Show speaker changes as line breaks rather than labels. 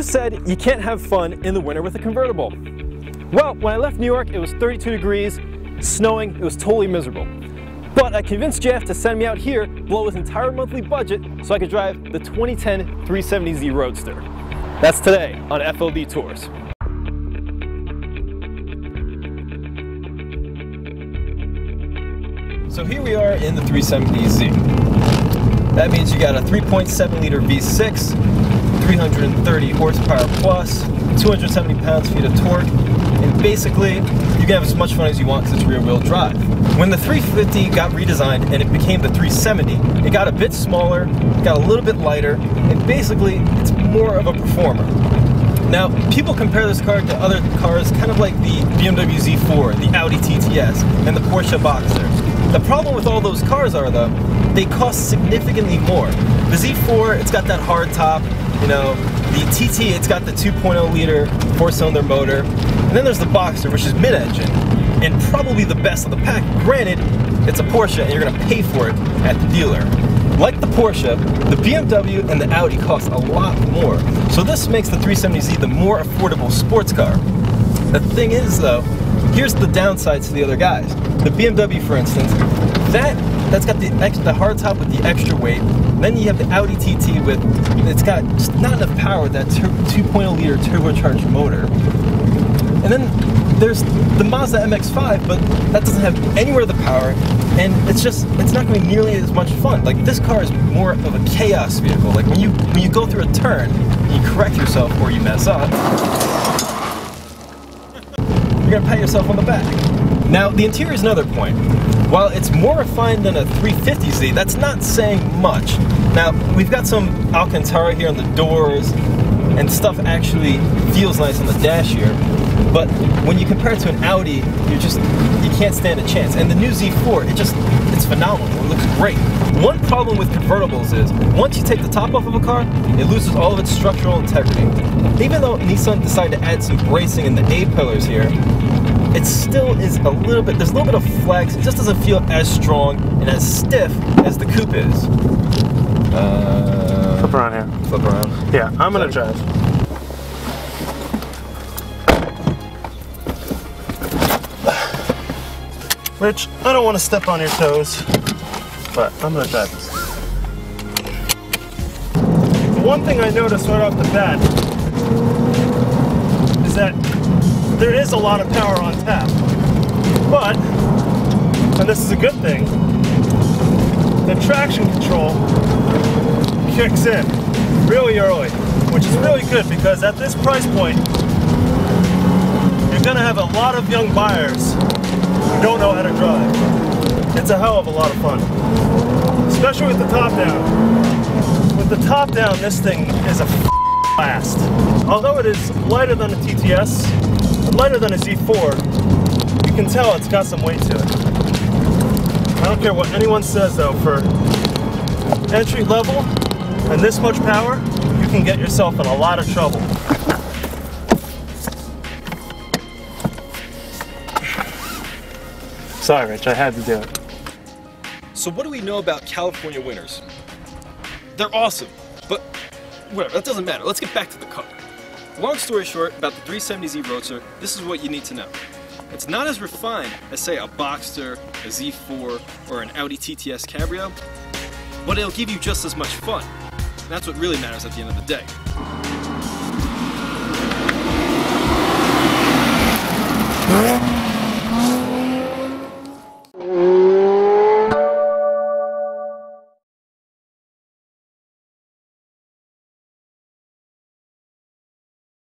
said you can't have fun in the winter with a convertible? Well, when I left New York, it was 32 degrees, snowing, it was totally miserable. But I convinced Jeff to send me out here, below his entire monthly budget, so I could drive the 2010 370Z Roadster. That's today on FLD Tours. So here we are in the 370Z. That means you got a 3.7 liter V6, 330 horsepower plus, 270 pounds-feet of torque, and basically you can have as much fun as you want because it's rear-wheel drive. When the 350 got redesigned and it became the 370, it got a bit smaller, got a little bit lighter, and basically it's more of a performer. Now, people compare this car to other cars kind of like the BMW Z4, the Audi TTS, and the Porsche Boxster. The problem with all those cars are, though, they cost significantly more. The Z4, it's got that hard top, you know, the TT, it's got the 2.0 liter 4-cylinder motor, and then there's the Boxster, which is mid-engine, and probably the best of the pack. Granted, it's a Porsche, and you're going to pay for it at the dealer. Like the Porsche, the BMW and the Audi cost a lot more, so this makes the 370Z the more affordable sports car. The thing is, though, here's the downsides to the other guys. The BMW, for instance, that's got the hard top with the extra weight. Then you have the Audi TT with, it's got just not enough power with that 2.0 liter turbocharged motor. And then there's the Mazda MX-5, but that doesn't have anywhere the power, and it's not going to be nearly as much fun. Like, this car is more of a chaos vehicle. Like, when you go through a turn, you correct yourself or you mess up, you're going to pat yourself on the back. Now, the interior is another point. While it's more refined than a 350Z, that's not saying much. Now, we've got some Alcantara here on the doors, and stuff actually feels nice on the dash here. But when you compare it to an Audi, you can't stand a chance. And the new Z4, it's phenomenal. It looks great. One problem with convertibles is, once you take the top off of a car, it loses all of its structural integrity. Even though Nissan decided to add some bracing in the A-pillars here, it still is there's a little bit of flex. It just doesn't feel as strong and as stiff as the coupe is.
Flip around here.
Flip around?
Yeah, I'm gonna drive. Rich, I don't want to step on your toes, but I'm gonna drive this. One thing I noticed right off the bat is that there is a lot of power on tap, but, and this is a good thing, the traction control kicks in really early, which is really good because at this price point, you're gonna have a lot of young buyers who don't know how to drive. It's a hell of a lot of fun, especially with the top down. With the top down, this thing is a blast. Although it is lighter than a TTS, lighter than a Z4, you can tell it's got some weight to it. I don't care what anyone says though, for entry level and this much power, you can get yourself in a lot of trouble. Sorry, Rich, I had to do it.
So what do we know about California winters? They're awesome, but whatever, that doesn't matter. Let's get back to the car. Long story short, about the 370Z Roadster, this is what you need to know. It's not as refined as, say, a Boxster, a Z4, or an Audi TTS Cabrio, but it'll give you just as much fun. And that's what really matters at the end of the day.